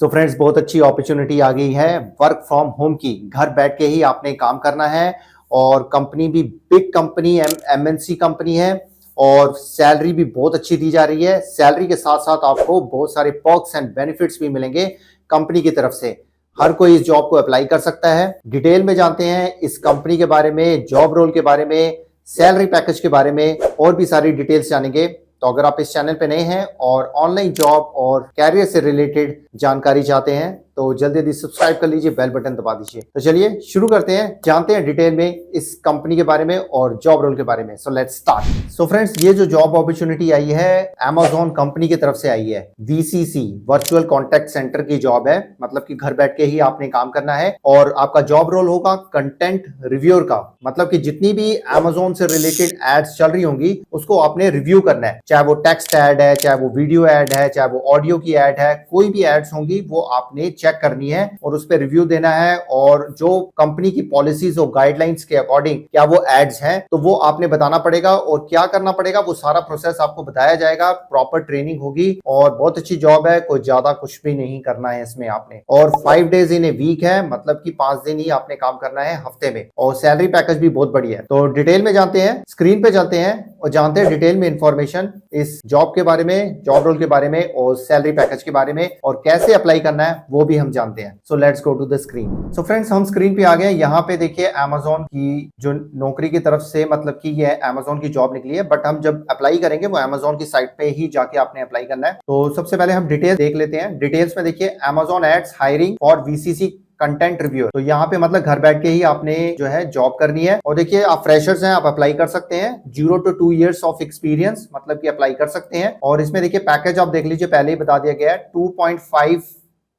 So friends, बहुत अच्छी opportunity आ गई है वर्क फ्रॉम होम की। घर बैठ के ही आपने काम करना है और कंपनी भी बिग कंपनी एमएनसी कंपनी है और सैलरी भी बहुत अच्छी दी जा रही है। सैलरी के साथ साथ आपको बहुत सारे पर्क्स एंड बेनिफिट्स भी मिलेंगे कंपनी की तरफ से। हर कोई इस जॉब को अप्लाई कर सकता है। डिटेल में जानते हैं इस कंपनी के बारे में, जॉब रोल के बारे में, सैलरी पैकेज के बारे में और भी सारी डिटेल्स जानेंगे। तो अगर आप इस चैनल पे नए हैं और ऑनलाइन जॉब और कैरियर से रिलेटेड जानकारी चाहते हैं तो जल्दी जल्दी सब्सक्राइब कर लीजिए, बेल बटन दबा दीजिए। तो चलिए शुरू करते हैं, जानते हैं डिटेल में इस कंपनी के बारे में और जॉब रोल के बारे में। So let's start. So friends, ये जो जॉब अपॉर्चुनिटी आई है Amazon कंपनी की तरफ से आई है। VCC वर्चुअल कॉन्टैक्ट सेंटर की जॉब है, मतलब कि घर बैठ के ही आपने काम करना है और आपका जॉब रोल होगा कंटेंट रिव्यूअर का। मतलब कि जितनी भी Amazon से रिलेटेड एड्स चल रही होंगी उसको आपने रिव्यू करना है, चाहे वो टेक्स्ट एड है, चाहे वो वीडियो एड है, चाहे वो ऑडियो की एड है, कोई भी एड्स होंगी वो आपने चेक करनी है और उस पर रिव्यू देना है। और जो कंपनी की पॉलिसीज और गाइडलाइंस के अकॉर्डिंग क्या वो एड्स हैं तो वो आपने बताना पड़ेगा और क्या करना पड़ेगा वो सारा प्रोसेस आपको बताया जाएगा। प्रॉपर ट्रेनिंग होगी और बहुत अच्छी जॉब है, कोई ज्यादा कुछ भी नहीं करना है इसमें आपने। और 5 डेज इन ए वीक है, मतलब कि 5 दिन ही आपने काम करना है हफ्ते में। और सैलरी पैकेज भी बहुत बढ़िया है। तो डिटेल में जानते हैं, स्क्रीन पे चलते हैं और जानते हैं डिटेल में इंफॉर्मेशन इस जॉब के बारे में, जॉब रोल के बारे में और सैलरी पैकेज के बारे में और कैसे अप्लाई करना है वो भी हम जानते हैं। So let's go to the screen. So friends, हम स्क्रीन पे आ गए। यहाँ पे देखिए Amazon की जो नौकरी की तरफ से, मतलब कि ये Amazon की जॉब निकली है, बट हम जब अप्लाई करेंगे वो Amazon की साइट पे ही जाके आपने अप्लाई करना है। तो सबसे पहले हम डिटेल देख लेते हैं। डिटेल्स में देखिए Amazon एड्स हायरिंग और VCC कंटेंट रिव्यूअर। तो यहाँ पे मतलब घर बैठ के ही आपने जो है जॉब करनी है। और देखिए आप फ्रेशर्स हैं, आप अप्लाई कर सकते हैं। 0 to 2 years ऑफ एक्सपीरियंस मतलब कि अप्लाई कर सकते हैं। और इसमें देखिए पैकेज आप देख लीजिए, पहले ही बता दिया गया है 2.5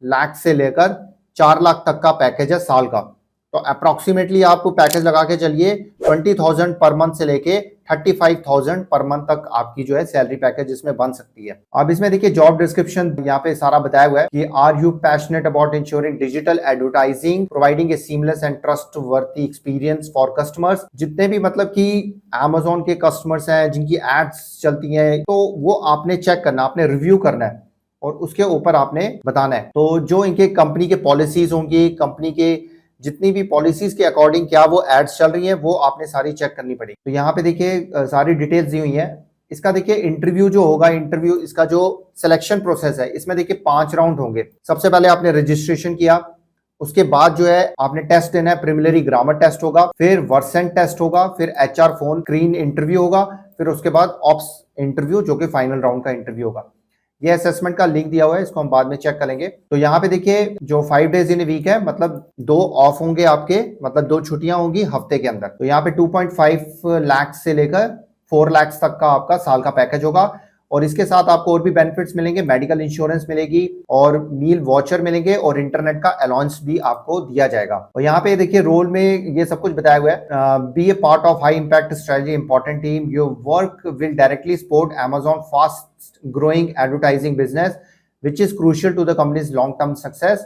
लाख से लेकर 4 लाख तक का पैकेज है साल का। तो अप्रोक्सीमेटली आपको पैकेज लगा के चलिए 20,000 पर मंथ से लेके 35,000 पर मंथ तक आपकी जो है सैलरी पैकेज इसमें बन सकती है। अब इसमें देखिए जॉब डिस्क्रिप्शन यहाँ पे सारा बताया हुआ है कि are you passionate about ensuring digital advertising providing a seamless and trustworthy experience for customers. जितने भी मतलब कि Amazon के कस्टमर्स हैं जिनकी एड्स चलती हैं तो वो आपने चेक करना, आपने रिव्यू करना है और उसके ऊपर आपने बताना है। तो जो इनके कंपनी के पॉलिसीज होंगी, कंपनी के जितनी भी पॉलिसीज के अकॉर्डिंग क्या वो एड्स चल रही हैं वो आपने सारी चेक करनी पड़ेगी। तो यहाँ पे देखिए सारी डिटेल्स दी हुई हैं। इसका देखिए इंटरव्यू जो होगा, इंटरव्यू इसका जो सिलेक्शन प्रोसेस है इसमें देखिए 5 राउंड होंगे। सबसे पहले आपने रजिस्ट्रेशन किया, उसके बाद जो है आपने टेस्ट देना है। प्रिलिमिनरी ग्रामर टेस्ट होगा, फिर वर्सेंट टेस्ट होगा, फिर HR फोन स्क्रीन इंटरव्यू होगा, फिर उसके बाद ऑप्स इंटरव्यू जो कि फाइनल राउंड का इंटरव्यू होगा। ये असेसमेंट का लिंक दिया हुआ है, इसको हम बाद में चेक करेंगे। तो यहाँ पे देखिए जो 5 डेज इन वीक है, मतलब 2 ऑफ होंगे आपके, मतलब 2 छुट्टियां होंगी हफ्ते के अंदर। तो यहाँ पे 2.5 लाख से लेकर 4 लाख तक का आपका साल का पैकेज होगा। और इसके साथ आपको और भी बेनिफिट्स मिलेंगे, मेडिकल इंश्योरेंस मिलेगी और मील वॉचर मिलेंगे और इंटरनेट का अलाउंस भी आपको दिया जाएगा। और यहाँ पे देखिए रोल में ये सब कुछ बताया हुआ है। Be a part of high impact strategy important team, your work will directly support Amazon fast growing advertising business which is crucial to the company's long-term success.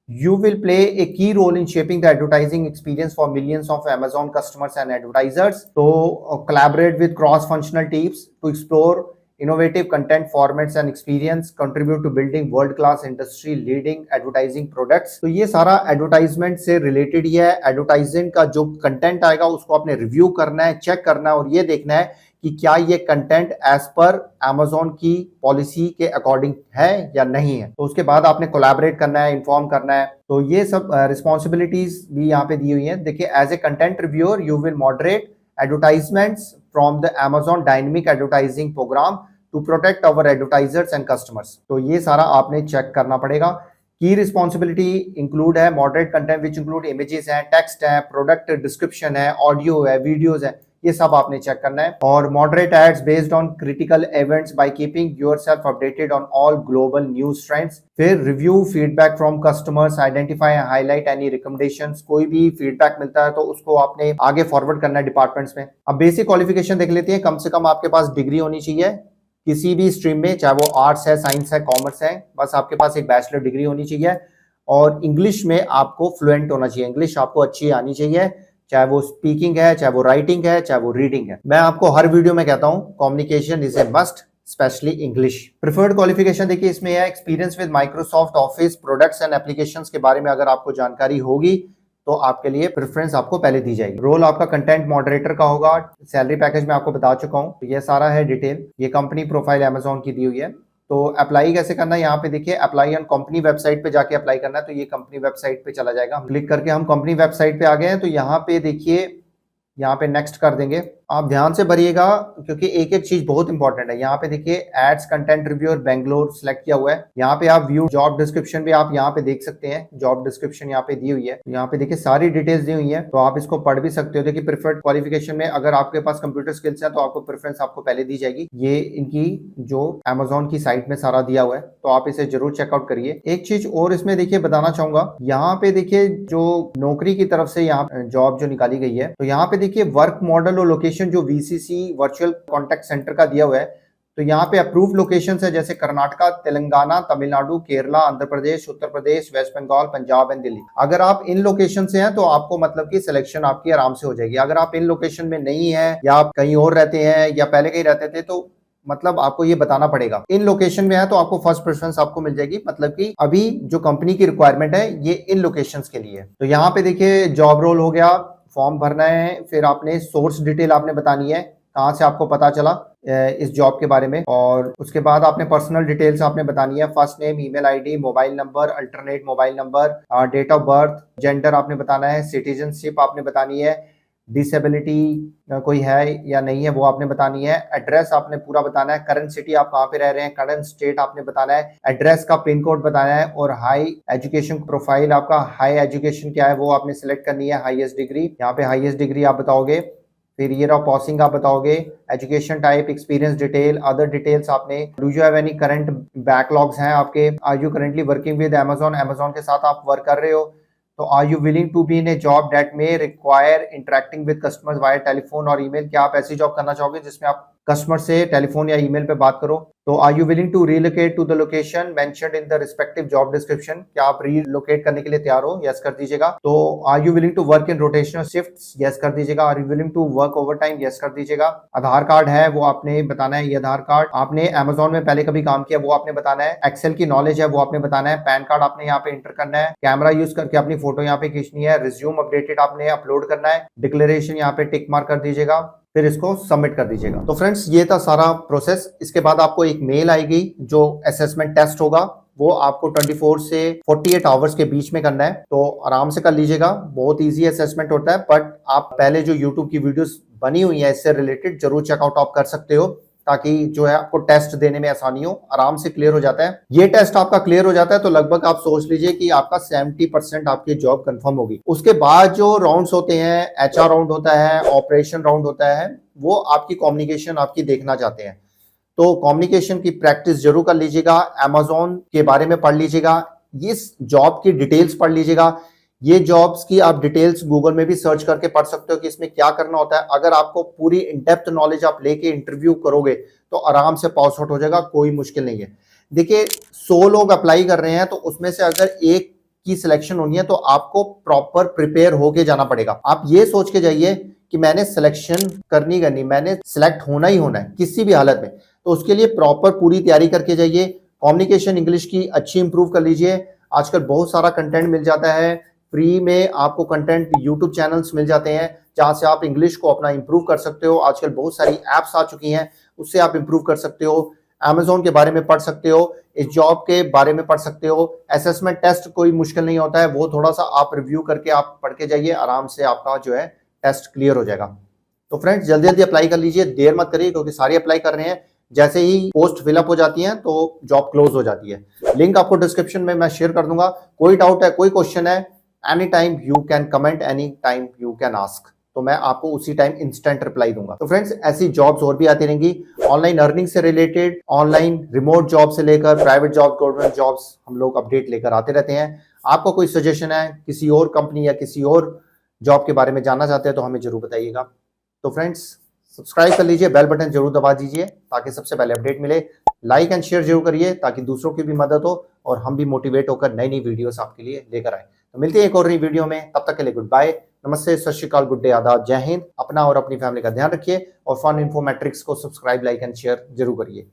You will play a key role in shaping the advertising experience for millions of Amazon customers and advertisers. So collaborate with cross-functional teams to explore innovative content formats and experience, contribute to building world-class industry leading advertising products. तो ये सारा advertisement से related ही है। Advertisement का जो content आएगा उसको आपने रिव्यू करना है, चेक करना है और ये देखना है कि क्या ये कंटेंट एज पर Amazon की पॉलिसी के अकॉर्डिंग है या नहीं है। तो उसके बाद आपने कोलैबोरेट करना है, इन्फॉर्म करना है। तो ये सब रिस्पॉन्सिबिलिटीज भी यहाँ पे दी हुई है। देखिए as a content reviewer you will moderate advertisements from the Amazon dynamic advertising program to protect our advertisers and customers. तो ये सारा आपने चेक करना पड़ेगा। की रिस्पॉन्सिबिलिटी इंक्लूड है moderate content which include images हैं, टेक्स्ट है, प्रोडक्ट डिस्क्रिप्शन है, ऑडियो है, वीडियोज है, ये सब आपने चेक करना है। और moderate ads based on critical events by keeping yourself updated on all global news trends. फिर review feedback from customers, identify and highlight any recommendations. कोई भी फीडबैक मिलता है तो उसको आपने आगे फॉरवर्ड करना है डिपार्टमेंट्स में। अब बेसिक क्वालिफिकेशन देख लेते हैं। कम से कम आपके पास डिग्री होनी चाहिए किसी भी स्ट्रीम में, चाहे वो आर्ट्स है, साइंस है, कॉमर्स है, बस आपके पास एक बैचलर डिग्री होनी चाहिए। और इंग्लिश में आपको फ्लुएंट होना चाहिए, इंग्लिश आपको अच्छी आनी चाहिए, चाहे वो स्पीकिंग है, चाहे वो राइटिंग है, चाहे वो रीडिंग है। मैं आपको हर वीडियो में कहता हूं communication is a must, specially English. Preferred qualification देखिए इसमें है experience with Microsoft office products and applications के बारे में अगर आपको जानकारी होगी तो आपके लिए प्रेफरेंस आपको पहले दी जाएगी। रोल आपका कंटेंट मॉडरेटर का होगा। सैलरी पैकेज में आपको बता चुका हूँ, तो ये सारा है डिटेल। ये कंपनी प्रोफाइल अमेजोन की दी हुई है। तो अप्लाई कैसे करना है, यहाँ पे देखिए अप्लाई ऑन कंपनी वेबसाइट पे जाके अप्लाई करना है। तो ये कंपनी वेबसाइट पे चला जाएगा, क्लिक करके हम कंपनी वेबसाइट पे आ गए हैं। तो यहाँ पे देखिए, यहाँ पे नेक्स्ट कर देंगे। आप ध्यान से भरिएगा क्योंकि एक एक चीज बहुत इंपॉर्टेंट है। यहाँ पे देखिए ads content reviewer Bangalore select किया हुआ है। यहाँ पे आप व्यू जॉब डिस्क्रिप्शन भी आप यहाँ पे देख सकते हैं। जॉब डिस्क्रिप्शन यहाँ पे दी हुई है। यहाँ पे देखिए सारी डिटेल्स दी हुई है, तो आप इसको पढ़ भी सकते हो। देखिए प्रिफर्ड क्वालिफिकेशन में अगर आपके पास कंप्यूटर स्किल्स है तो आपको प्रेफरेंस आपको पहले दी जाएगी। ये इनकी जो अमेजोन की साइट में सारा दिया हुआ है, तो आप इसे जरूर चेकआउट करिए। एक चीज और इसमें देखिए बताना चाहूंगा, यहाँ पे देखिए जो नौकरी की तरफ से यहाँ जॉब जो निकाली गई है, तो यहाँ पे देखिए वर्क मॉडल और लोकेशन जो VCC वर्चुअल कॉन्टैक्ट सेंटर का दिया हुआ है। तो यहाँ पे अप्रूव लोकेशंस है जैसे कर्नाटका, तेलंगाना, तमिलनाडु, केरला, आंध्र प्रदेश, उत्तर प्रदेश, वेस्ट बंगाल, पंजाब एंड दिल्ली। अगर आप इन लोकेशन से हैं तो आपको मतलब कि सिलेक्शन आपकी आराम से हो जाएगी। अगर आप इन लोकेशन में नहीं है या आप कहीं और रहते हैं या पहले कहीं रहते थे, तो मतलब आपको ये बताना पड़ेगा। इन लोकेशन में है तो आपको फर्स्ट प्रेफरेंस आपको मिल जाएगी। मतलब कि अभी जो कंपनी की रिक्वायरमेंट है ये इन लोकेशंस के लिए। तो यहाँ पे देखिए जॉब रोल हो गया, फॉर्म भरना है, फिर आपने सोर्स डिटेल आपने बतानी है, कहाँ से आपको पता चला इस जॉब के बारे में, और उसके बाद आपने पर्सनल डिटेल्स आपने बतानी है। First name, email ID, mobile number, alternate mobile number, date of birth, gender आपने बताना है, सिटीजनशिप आपने बतानी है, डिसेबिलिटी कोई है या नहीं है वो आपने बतानी है, एड्रेस आपने पूरा बताना है, करंट सिटी आप कहाँ पे रह रहे हैं, करंट स्टेट आपने बताना है, एड्रेस का पिन कोड बताना है, और हाई एजुकेशन प्रोफाइल आपका हाई एजुकेशन क्या है वो आपने सिलेक्ट करनी है। हाईएस्ट डिग्री, यहाँ पे हाईएस्ट डिग्री आप बताओगे। फिर ईयर ऑफ पासिंग आप बताओगे, education type, experience detail, other details आपने, do you have any current backlogs हैं आपके, are you currently working with Amazon, Amazon के साथ आप वर्क कर रहे हो, तो are you willing to be in a job that may require interacting with customers via telephone और ईमेल, क्या आप ऐसी जॉब करना चाहोगे जिसमें आप कस्टमर से टेलीफोन या ईमेल पे बात करो। तो are you willing to relocate to the location mentioned in the respective job description, क्या आप रिलोकेट करने के लिए तैयार हो, यस कर दीजिएगा। तो are you willing to work in rotational shifts, yes कर दीजिएगा। Are you willing to work overtime, yes कर दीजिएगा। आधार कार्ड है वो आपने बताना है, ये आधार कार्ड आपने अमेजोन में पहले कभी काम किया वो आपने बताना है, एक्सेल की नॉलेज है वो आपने बताना है, पैन कार्ड आपने यहाँ पे इंटर करना है, कैमरा यूज करके अपनी फोटो यहाँ पे खींचनी है, रिज्यूम अपडेटेड आपने अपलोड करना है, डिक्लेरेशन यहाँ पे टिक मार्क कर दीजिएगा, फिर इसको सबमिट कर दीजिएगा। तो फ्रेंड्स ये था सारा प्रोसेस। इसके बाद आपको एक मेल आएगी जो असेसमेंट टेस्ट होगा, वो आपको 24 से 48 आवर्स के बीच में करना है। तो आराम से कर लीजिएगा, बहुत इजी असेसमेंट होता है। बट आप पहले जो यूट्यूब की वीडियोस बनी हुई है इससे रिलेटेड जरूर चेकआउट आप कर सकते हो, ताकि जो है आपको टेस्ट देने में आसानी हो, आराम से क्लियर हो जाता है। ये टेस्ट आपका क्लियर हो जाता है तो लगभग आप सोच लीजिए कि आपका 70% आपकी जॉब कंफर्म होगी। उसके बाद जो राउंड्स होते हैं, HR राउंड होता है, ऑपरेशन राउंड होता है, वो आपकी कम्युनिकेशन आपकी देखना चाहते हैं। तो कम्युनिकेशन की प्रैक्टिस जरूर कर लीजिएगा, अमेजोन के बारे में पढ़ लीजिएगा, इस जॉब की डिटेल्स पढ़ लीजिएगा। ये जॉब्स की आप डिटेल्स गूगल में भी सर्च करके पढ़ सकते हो कि इसमें क्या करना होता है। अगर आपको पूरी इन डेप्थ नॉलेज आप लेके इंटरव्यू करोगे तो आराम से पास आउट हो जाएगा, कोई मुश्किल नहीं है। देखिए 100 लोग अप्लाई कर रहे हैं तो उसमें से अगर एक की सिलेक्शन होनी है तो आपको प्रॉपर प्रिपेयर होके जाना पड़ेगा। आप ये सोच के जाइए कि मैंने सिलेक्शन करनी, मैंने सिलेक्ट होना ही होना है किसी भी हालत में। तो उसके लिए प्रॉपर पूरी तैयारी करके जाइए। कम्युनिकेशन इंग्लिश की अच्छी इंप्रूव कर लीजिए। आजकल बहुत सारा कंटेंट मिल जाता है फ्री में, आपको कंटेंट यूट्यूब चैनल्स मिल जाते हैं जहां से आप इंग्लिश को अपना इंप्रूव कर सकते हो। आजकल बहुत सारी एप्स आ चुकी हैं, उससे आप इंप्रूव कर सकते हो। अमेजोन के बारे में पढ़ सकते हो, इस जॉब के बारे में पढ़ सकते हो। असेसमेंट टेस्ट कोई मुश्किल नहीं होता है, वो थोड़ा सा आप रिव्यू करके आप पढ़ के जाइए, आराम से आपका जो है टेस्ट क्लियर हो जाएगा। तो फ्रेंड्स जल्दी जल्दी अप्लाई कर लीजिए, देर मत करिए, क्योंकि सारे अप्लाई कर रहे हैं। जैसे ही पोस्ट फिलअप हो जाती है तो जॉब क्लोज हो जाती है। लिंक आपको डिस्क्रिप्शन में मैं शेयर कर दूंगा। कोई डाउट है, कोई क्वेश्चन है, any time you can comment, any time you can ask, तो मैं आपको उसी टाइम इंस्टेंट रिप्लाई दूंगा। तो फ्रेंड्स ऐसी जॉब्स और भी आती रहेंगी, ऑनलाइन अर्निंग से रिलेटेड, ऑनलाइन रिमोट जॉब से लेकर प्राइवेट जॉब, गवर्नमेंट जॉब्स, हम लोग अपडेट लेकर आते रहते हैं। आपको कोई सजेशन है, किसी और कंपनी या किसी और जॉब के बारे में जानना चाहते हैं तो हमें जरूर बताइएगा। तो फ्रेंड्स सब्सक्राइब कर लीजिए, बेल बटन जरूर दबा दीजिए ताकि सबसे पहले अपडेट मिले। लाइक एंड शेयर जरूर करिए ताकि दूसरों की भी मदद हो और हम भी मोटिवेट होकर नई नई वीडियोस आपके लिए लेकर आए। तो मिलते हैं एक और नई वीडियो में, तब तक के लिए गुड बाय, नमस्ते, सत श्री अकाल, गुड डे, आदाब, जय हिंद। अपना और अपनी फैमिली का ध्यान रखिए और फन इन्फो मैट्रिक्स को सब्सक्राइब, लाइक एंड शेयर जरूर करिए।